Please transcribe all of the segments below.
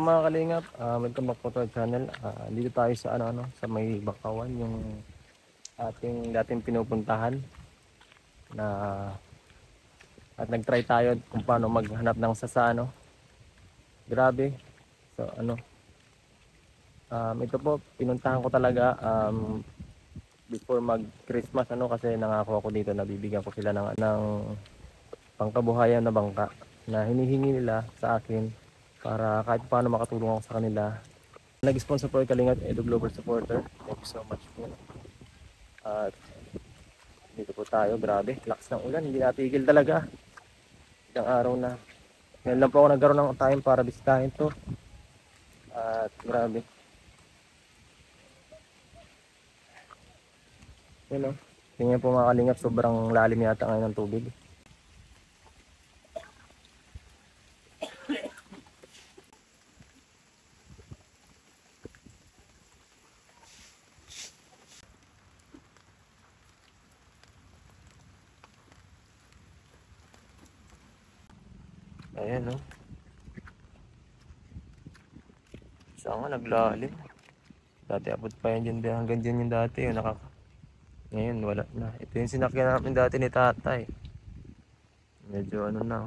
mga kalingap, welcome back po to our channel. Dito tayo sa sa may Bakawan, yung ating dating pinupuntahan na at nag-try tayo kung paano maghanap ng sasa. Grabe. So ito po pinuntahan ko talaga before mag-Christmas kasi nangako ako dito na bibigyan ko sila ng pangkabuhayan na bangka na hinihingi nila sa akin para kahit paano makatulong ako sa kanila. Nag-sponsor po yung Kalingap Edu Global Supporter. Thank you so much po. At dito po tayo, grabe, lakas ng ulan, hindi natigil talaga. Ilang araw na. Ngayon lang po ako nagkaroon ng time para bisitahin to. At grabe. Yun o. Tingnan po mga Kalingap, sobrang lalim yata ngayon ng tubig. Ayan o. Saan nga naglalim? Dati abot pa yan dyan, hanggang dyan yung dati. Ngayon wala na. Ito yung sinakyan namin dati ni tatay. Medyo na.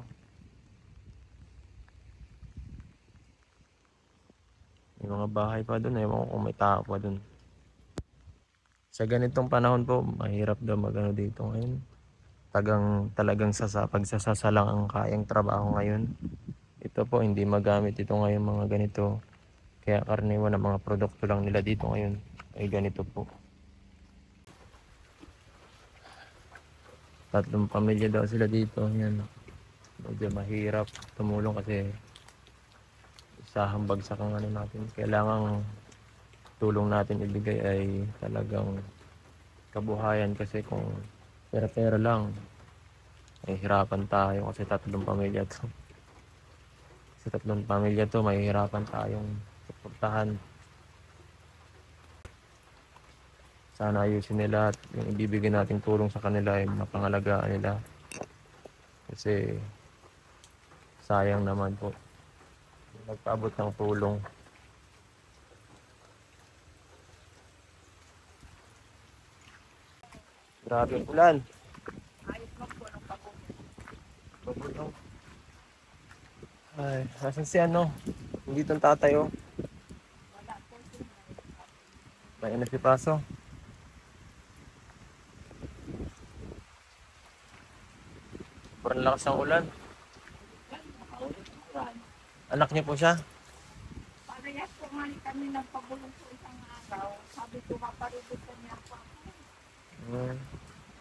May mga bahay pa doon. Ewan ko kung may tao pa doon. Sa ganitong panahon po, mahirap daw dito ngayon. Talagang pagsasasa lang ang kayang trabaho ngayon. Ito po, hindi magamit ito ngayon mga ganito. Kaya karaniwan ng mga produkto lang nila dito ngayon ay ganito po. 3 pamilya daw sila dito. Yan. Medyo mahirap tumulong kasi isahang bagsak ang natin. Kailangang tulong natin ibigay ay talagang kabuhayan kasi kung pera-pera lang ay hirapan tayo kasi 3 pamilya to. Sa 3 pamilya to, mahihirapan tayong suportahan. Sana ayusin nila at yung ibibigay nating tulong sa kanila ay mapangalagaan nila. Kasi sayang naman po nagpaabot ng tulong. Grabe ang ulan. Pabulong. Ay, nasan si Hindi itong tatay oh. May si Paso. Sobrang lakas ng ulan. Anak niyo po siya? Parehas po nga kami nagpagulong po isang araw. Sabi ko, maparubutan niya ako.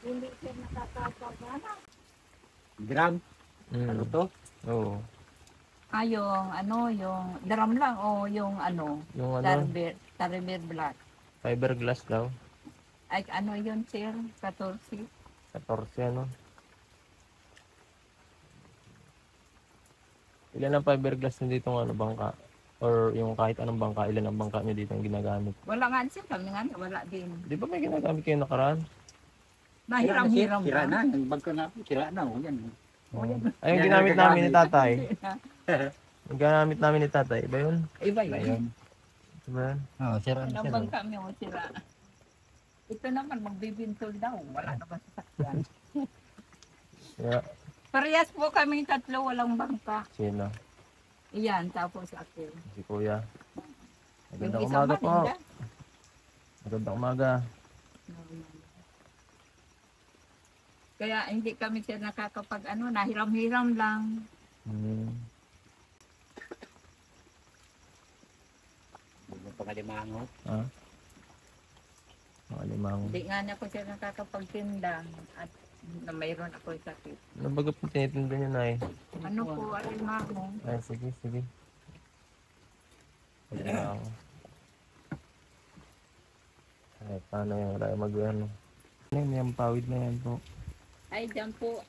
Hindi siya nakakapagana. Gram? Ano to? Oo. Yung drum lang o yung Yung Tarimer Black. Fiberglass daw. Ay, yun, sir? 14. 14 Ilan ang fiberglass na dito bangka? Or yung kahit anong bangka, ilan ang bangka nyo dito ang ginagamit? Wala nga, sir. Kami nga, wala din. Di ba may ginagamit kayo nakaraan? Nahiram-hiram Sira lang. na. Yung bag ko na. Sira na. O yan. Ay, yung ginamit namin ni tatay. Yung ginamit namin ni tatay. Iba yun? Iba yun. Diba yun? Oo, sira na. Nabang kami o sira. Ito naman, magbibintol daw. Wala na ba sasakyan? Yeah. Parehas po kami 3, walang bangka. Sino? Iyan, tapos ako. Si Kuya. Yung Magandang isa umaga man, po. hindi. Magandang umaga. Kaya hindi kami siya nakakapag nahiram-hiram lang. Pangalimango. Ha? Pangalimango. Hindi nga na po siya nakakapagtinda at na mayroon ako sakit. Ano baga po tinitinda nyo na eh? Ano po, alimango? Ay, sige. Alimango. Ay, paano yung mag-ano? May pawid na yan po. Ay, dyan po.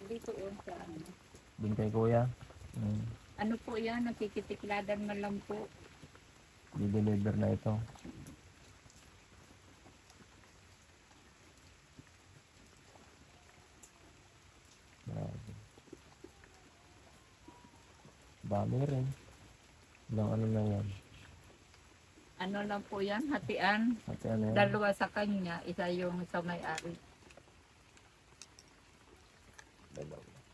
Dito o sa Doon kay Kuya. Ano po yan? Nakikitikladan na lang po. Di-deliver na ito. Dami rin. Ilang ano na yan. Ano lang po yan, hatian. At ano yan. Dalawa sa kanya, isa yung sa may-ari.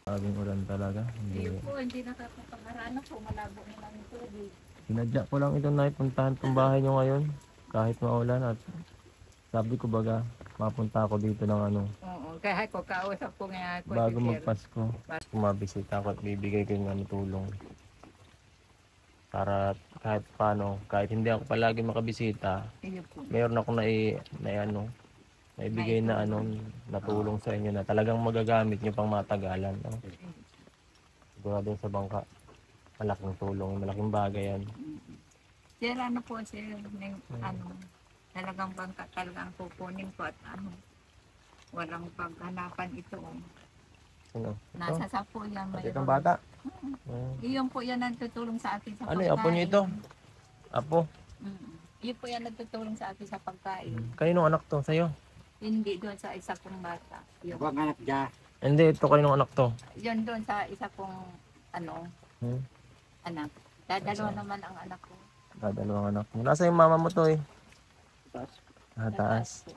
Sabing ulan talaga. Hindi Hindi. po, hindi nakakapangarana po. Malabo na lang yung tubig. Sinadya ko lang ito na ipuntahan tong bahay nyo ngayon. Kahit maulan at sabi ko baga, mapunta ako dito ng ano, Oo, kaya ko kausap ko nga ako. bago si Sir. magpasko. Kumabisita ako at bibigay ko yung ano, tulong. Para kahit paano, kahit hindi ako palagi makabisita, Iyo po. mayroon ako naibigay na ano, na tulong sa inyo na talagang magagamit nyo pang matagalan. No? Sigurado sa bangka, malaking tulong, malaking bagay yan. Sir, ano po, sir, ano, talagang bangka talagang kukunin ko at ano, walang paghanapan ito. Ano? Nasa sapo yan. Pati mayroon. kang bata. Iyon po yan ang tutulong sa atin sa Ano pagkain. yung apo nyo ito? Apo? Iyon po yan ang tutulong sa atin sa pagkain. Kayo anak to sa'yo? Hindi doon sa isa kong bata. Yun, Huwag anak dyan. Hindi, ito kayo anak to. yun doon sa isa kong ano, Hmm? anak. Dadalawa naman ang anak ko. Dalawang anak mo. Nasa yung mama mo to eh? Taas. po.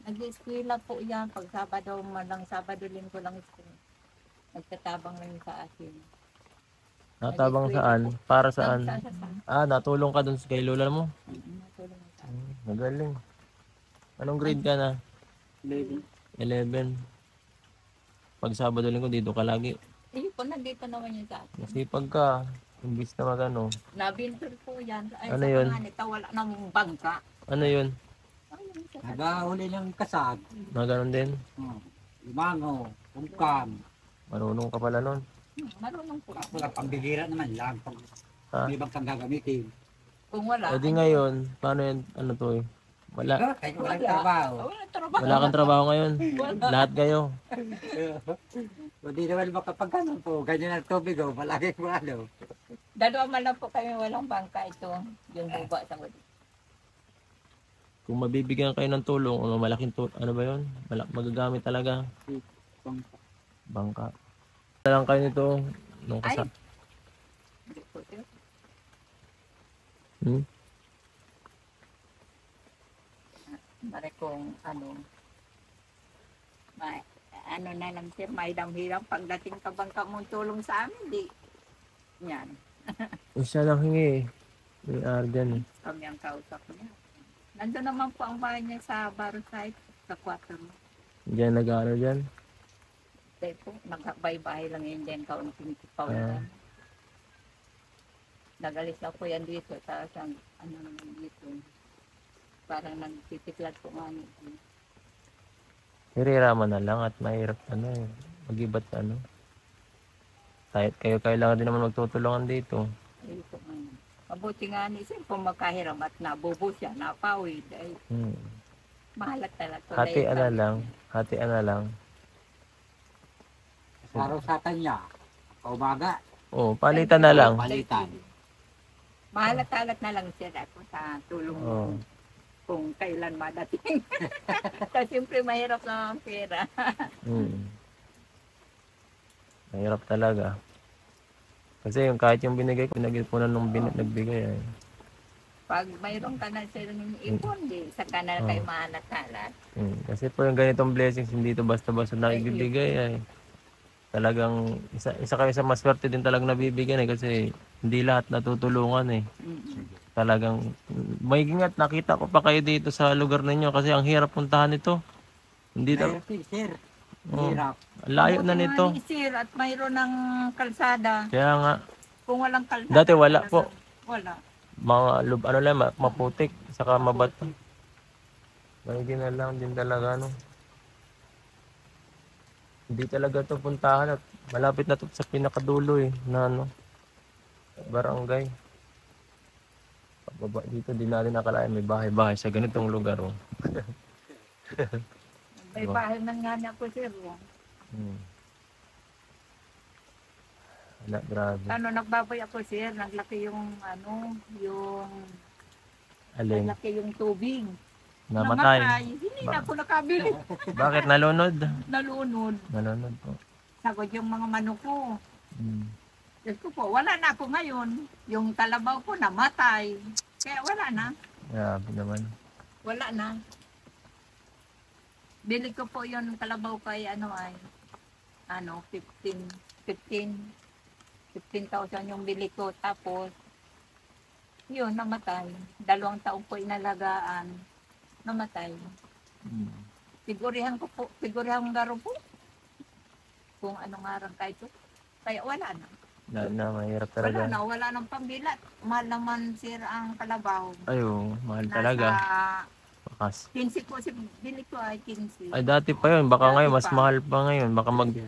Nag-eskwela po yan. Pag Sabado, malang Sabado, Linggo lang school. Nagtatabang lang yun sa akin. Natabang saan? Para saan? Sa Natulong ka dun kay lola mo? natulong sa akin. Magaling. Anong grade ka na? 11. Pag Sabado Linggo dito ka lagi. Eh, po, nandito naman yun sa akin. Masipag ka. Imbis na magano. Nabintul po yan. Ay, Ano sa yun? panganita, wala namang bangka. Ano yun? Ayun, sa Nagahuli ng kasag. Mga ganon din? Limango, ungkam. Marunong ka pala nun. Marunong po. Wala pambigira naman lang. Pag Ha? may ibang kang gagamitin. Kung wala. E di ngayon, paano yan? Ano to eh? Wala. Kahit walang trabaho. Wala trabaho. Wala kang trabaho ngayon. Lahat kayo. Hindi naman makapagkanon po. Ganyan ang tubig o. Malaki po ano. Dalawa man lang po kami walang bangka ito. Yung buba sa wali. Kung mabibigyan kayo ng tulong, malaking tulong, ano ba yun? Magagamit talaga. Bangka. Lang kayo nito nung Ay. kasap. Hindi po, sir. Mare kung ano. Ano na lang sir, may damhilang pagdating ka bangka mong tulong sa amin, di. Yan. Isa lang hingi eh. May Arden eh. Kami ang kausap niya. Nandun naman po ang bahay niya sa Barosite, sa 4. Diyan nag-ano dyan. Dahil po, nagbahay-bahay lang yun dyan, kaunting pawalan. Nagalis na po yan dito, sa ano naman dito. Parang nagtitiklat po nga nito. Hiriraman na lang at mahirap ano eh. Mag-ibat ano. Kahit kayo lang din naman magtutulungan dito. Ayun po nga. Mabuti nga ni sir, kung magkahiram at nabubo siya, napawid. Ay, mahalat talaga. Hatian na lang. Hatian na lang. Araw sa kanya. Kaumaga. Oo, palitan na lang. Palitan. Mahalat-halat na lang siya ako sa tulong Oo. kung kailan madating. Kasi siyempre mahirap na ang pera. Mahirap talaga. Kasi yung kahit yung binigay ko, pinag-ipunan nung nagbigay eh. Pag mayroon ka na sir ng ipon, di sa kanal kayo mahalat-halat. Kasi po yung ganitong blessings, hindi ito basta-basta na ibibigay eh. Talagang, isa kayo sa maswerte din talagang nabibigyan eh. Kasi hindi lahat natutulungan eh. Talagang, may ingat, nakita ko pa kayo dito sa lugar ninyo kasi ang hirap puntahan ito. Hindi talaga. Mahirap sir. Oo. Hirap. Layo na Mabuti nga nito. ni sir at mayroon ng kalsada. Kaya nga, Kung walang kalsada. dati wala po. Wala. Mga ano lang, maputik, saka mabato. May na lang din talaga, no. Hindi talaga to puntahan at malapit na to sa pinakadulo eh, na ano, barangay. Pababa dito, di natin nakalain may bahay-bahay sa ganitong lugar, oh. May bahay man nga na ako sir. Wala, grabe. Ano, nagbabay ako sir, naglaki yung yung Alin, naglaki yung tubig. namatay. Hindi na ako nakabili. Bakit nalunod? Nalunod. Nalunod po. Sagod yung mga manok ko. Diyos ko po, wala na ako ngayon. Yung kalabaw ko namatay. Kaya wala na. Grabe naman. Wala na. Bili ko po yung kalabaw kay ano ay, 15,000 yung bili ko. Tapos, yun, namatay. 2 taon po inalagaan. Namatay. Sigurihan garo po. Kung anong araw kahit ito. Kaya wala na. Mahirap Wala talaga. na, wala nang pambilat. Mahal naman sir ang kalabaw. Ayo, mahal talaga. Bakas. 15 po si bili ko ay 15. Ay, dati pa yun. Baka Dati ngayon, mas pa. mahal pa ngayon. Baka mag Mga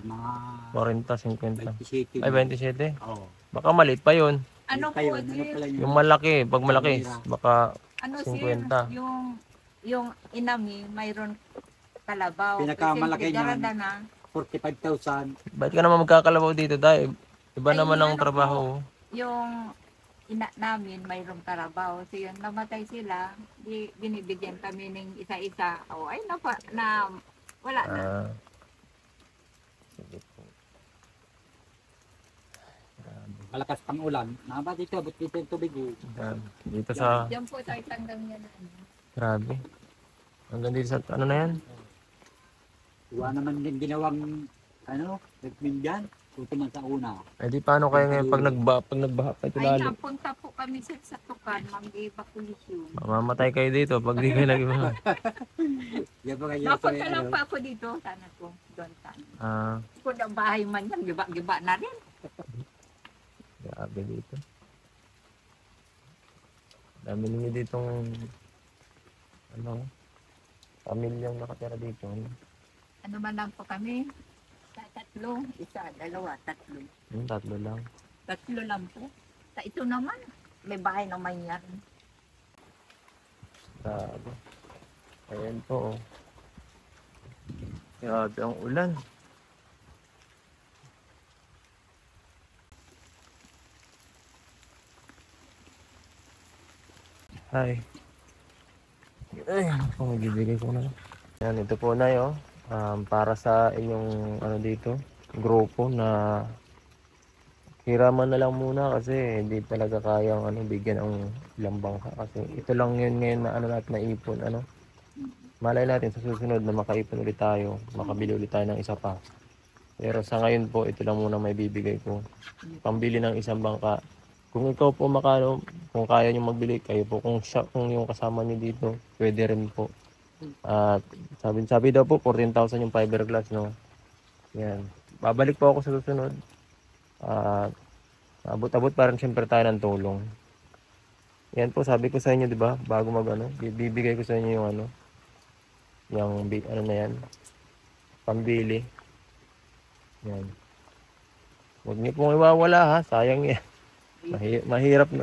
40, 50. 27. Ay, 27. Oo. Baka maliit pa yun. Ano po Ano sir? pala Yung malaki, pag malaki, baka Ano 50. sir? Yung inami mayroon kalabaw. Pinakamalaki Kasi niyan. garada na. 45,000. ba't ka naman magkakalabaw dito tayo? Iba Ay, naman ang ano trabaho. Yung ina namin mayroong karabaw. So yun, namatay sila. Binibigyan kami ng isa-isa. O ay wala na. Ah, sige po. Grabe. Malakas pang ulan. Naba dito, abot dito yung tubig. Grabe. Dito sa, Diyan po tayo tanggal niya na ano. grabe. Hanggang dito sa, ano na yan? Iwa naman din ginawang, nagmin dyan. Ito man sa una. Eh di paano kayo ngayon pag nagbaha pa ito Ay, lalo? napunta po kami sa tukan, mag-evacuation. Mamamatay kayo dito pag di kayo nag-iba. Yan ba kayo Napunta lang pa ako dito. Sana ko, doon sana. Ah, Kung ang bahay man yan, giba-giba na rin. grabe dito. Dami ninyo ditong, pamilyang nakatira dito. Ano man lang po kami? Tatlo, isa, dalawa, tatlo. Tatlo lang. Tatlo lang po. Sa ito naman, may bahay naman yan. Grabe. Ayan po, oh. Grabe ang ulan. Hi. Ay, ako magbibigay ko na. Yan, ito po na yun. Para sa inyong dito, grupo na hiraman na lang muna kasi hindi talaga kayang bigyan ang ilang bangka kasi ito lang yun ngayon na natin naipon malay natin sa susunod na makaipon ulit tayo, makabili ulit tayo ng isa pa, pero sa ngayon po ito lang muna may bibigay ko pambili ng isang bangka. Kung ikaw po kung kaya nyo magbili kayo po, kung yung kasama nyo dito pwede rin po. At sabi daw po 14,000 yung fiberglass, no? Yan, babalik po ako sa susunod. At abot-abot parang siyempre tayo ng tulong. Yan po, sabi ko sa inyo, di ba? Bago bibigay ko sa inyo yung yung na yan, pambili. Yan. Huwag niyo pong iwawala ha, sayang yan.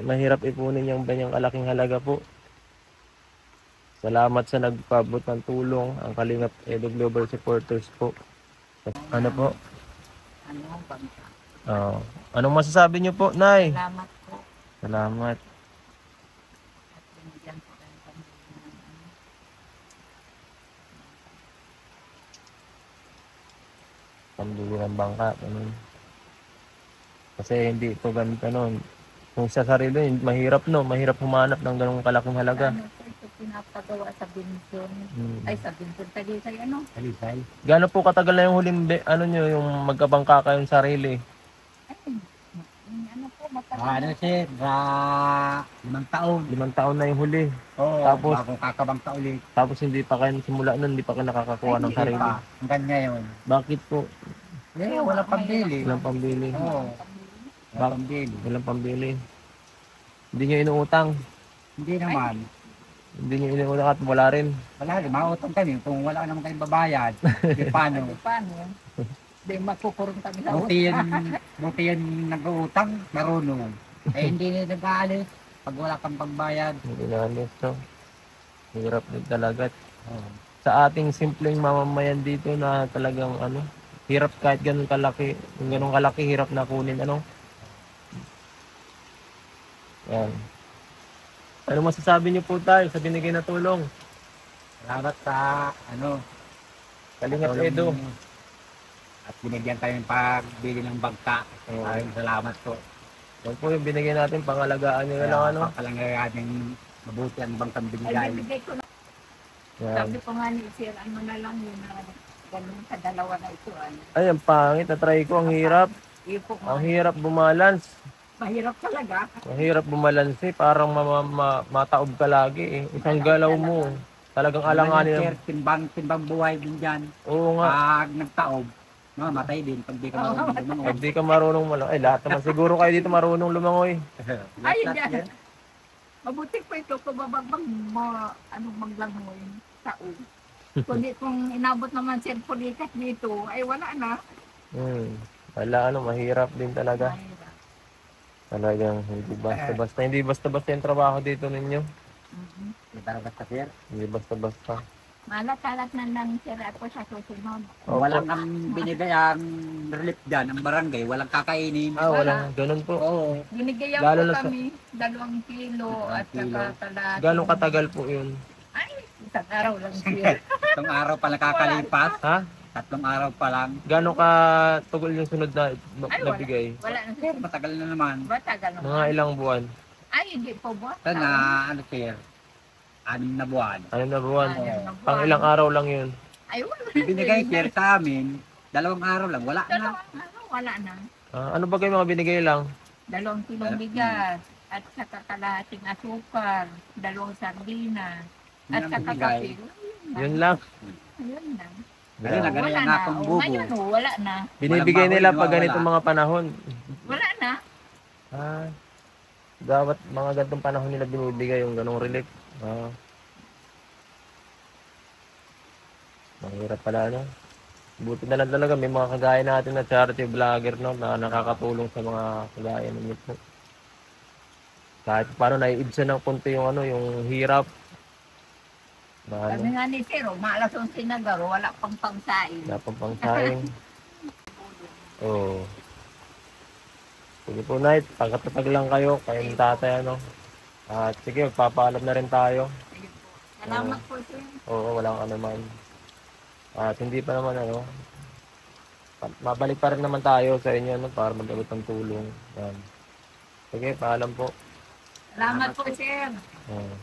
Mahirap ipunin yung ganyang kalaking halaga po. Salamat sa nagpabot ng tulong, ang Kalingap Edo Global Supporters po. Ano po? Ano, bangka. Anong masasabi niyo po, Nay? Salamat po. Salamat. At binigyan po tayo ng Pambili ng bangka. Ganun. Kasi hindi ito ganito nun. Kung sa sarili, mahirap no. Mahirap humanap ng ganung kalaking halaga. Ano po ito pinapagawa sa Binson? Hmm. Ay, sa Binson. Talisay, ano? Alisay. Gaano po katagal na yung huling, nyo, yung magkabangka kayong sarili? Ay, ano po, matagal. Ano sir, 5 taon. 5 taon na yung huli. Oo, Tapos- bagong kakabangka ulit. Tapos hindi pa kayo simula nun, hindi pa kayo nakakakuha ng Hindi sarili. pa, hanggang ngayon. Bakit po? Wala pang bili. Walang pambili. Oo, wala pang bili. Walang pambili. Hindi nyo inuutang. Hindi naman. Hindi nyo inuutang at wala rin. Wala rin, mautang kami. Kung wala naman kayong babayad, di paano? Paano? Di makukurong kami sa Buti yan nag-uutang, marunong. Eh hindi na nag-aalis pag wala kang pagbayad. Hindi na alis, no? Hirap din talaga. Oo. Sa ating simpleng mamamayan dito na talagang hirap kahit ganun kalaki. Kung ganun kalaki, hirap na kunin, Yan. Ano masasabi niyo po tayo sa binigay na tulong? Salamat sa Kalingap Edo. At binigyan tayo ng pagbili ng bangka. Oo. Maraming salamat po. Yan po yung binigay natin, pangalagaan nyo na lang ano. Papalangayan ng mabuti ang bangkang Ay, binigay. bibigay ko na. Yan. Sabi ko nga ni Sir, ano na lang yun na ganun sa dalawa na ito. Ano. Ay, ang pangit. Na-try ko. Ang hirap. Ipo Ang hirap bumalance. Mahirap talaga. Ang hirap bumalance eh. Parang mataob ka lagi eh. Isang galaw mo. Talagang alanganin. Sir, timbang buhay din dyan. Oo nga. Pag nagtaob, mamatay din pag di ka marunong Pag lumangoy. di ka marunong malang. Ay, lahat naman siguro kayo dito marunong lumangoy. Ay, Lahat yan. yan. Mabuti po ito kung mabagbag maglangoy taon. Kundi kung inabot naman Sir Polikas dito, ay wala na. Wala ano, mahirap din talaga. Mahirap. Talagang hindi basta-basta. Hindi basta-basta yung trabaho dito ninyo. Mhm. Basta sir. Hindi basta-basta. Malat-alat na lang Sir ako sa susunod. Opo. Walang ang binigay ang relief dyan, ang barangay, walang kakainin. Wala. Ganun po. Oo. Binigyan Lalo po na sa- kami 2 kilo at Kilo. saka kalahati. Gano'ng katagal po yun? Ay, isang araw lang Sir. Tatlong araw pa nakakalipas. Ha? 3 araw pa lang. Gano'ng ka tugol yung sunod na Ay, wala. nabigay? Wala na Sir, Sir. matagal na naman. Matagal naman. Mga ilang buwan? Ay, hindi po ba? Sana, ano sir, 6 na buwan. Ano na buwan? Anim na buwan. Pang ilang araw lang yun? Ay, wala. Binigay sir sa amin, 2 araw lang, wala na. Dalawang araw, wala na. Ano ba kayo mga binigay lang? 2 kilong bigas at saka kalahating asukar, 2 sardinas, at Yun ang saka binigay. kape. Yun lang. Ayun na. Ayun na, ganun Wala ang na. akong O, bubo. ngayon, o, wala na. Binibigay Walang nila baboy, pag ganitong mga panahon. Wala na. Dapat mga ganitong panahon nila binibigay yung ganong relief. Mahirap pala ano. Buti na lang talaga may mga kagaya natin na charity vlogger no, na nakakatulong sa mga kagaya ninyo po. Kahit paano naiibsan ng konti yung ano, yung hirap. Sabi Ano, nga ni Sir, maalas 11 na garo, wala pang pangsain. wala pang pangsaing. Oo. Sige po, Night. Pagkatatag lang kayo, kayong tatay ano. At sige, magpapaalam na rin tayo. Ayun po. Salamat po Sir. Oo, walang ano man. At hindi pa naman ano. Mabalik pa rin naman tayo sa inyo ano, para mag-abot ng tulong. Yan. Sige, paalam po. Salamat po Sir. Oo.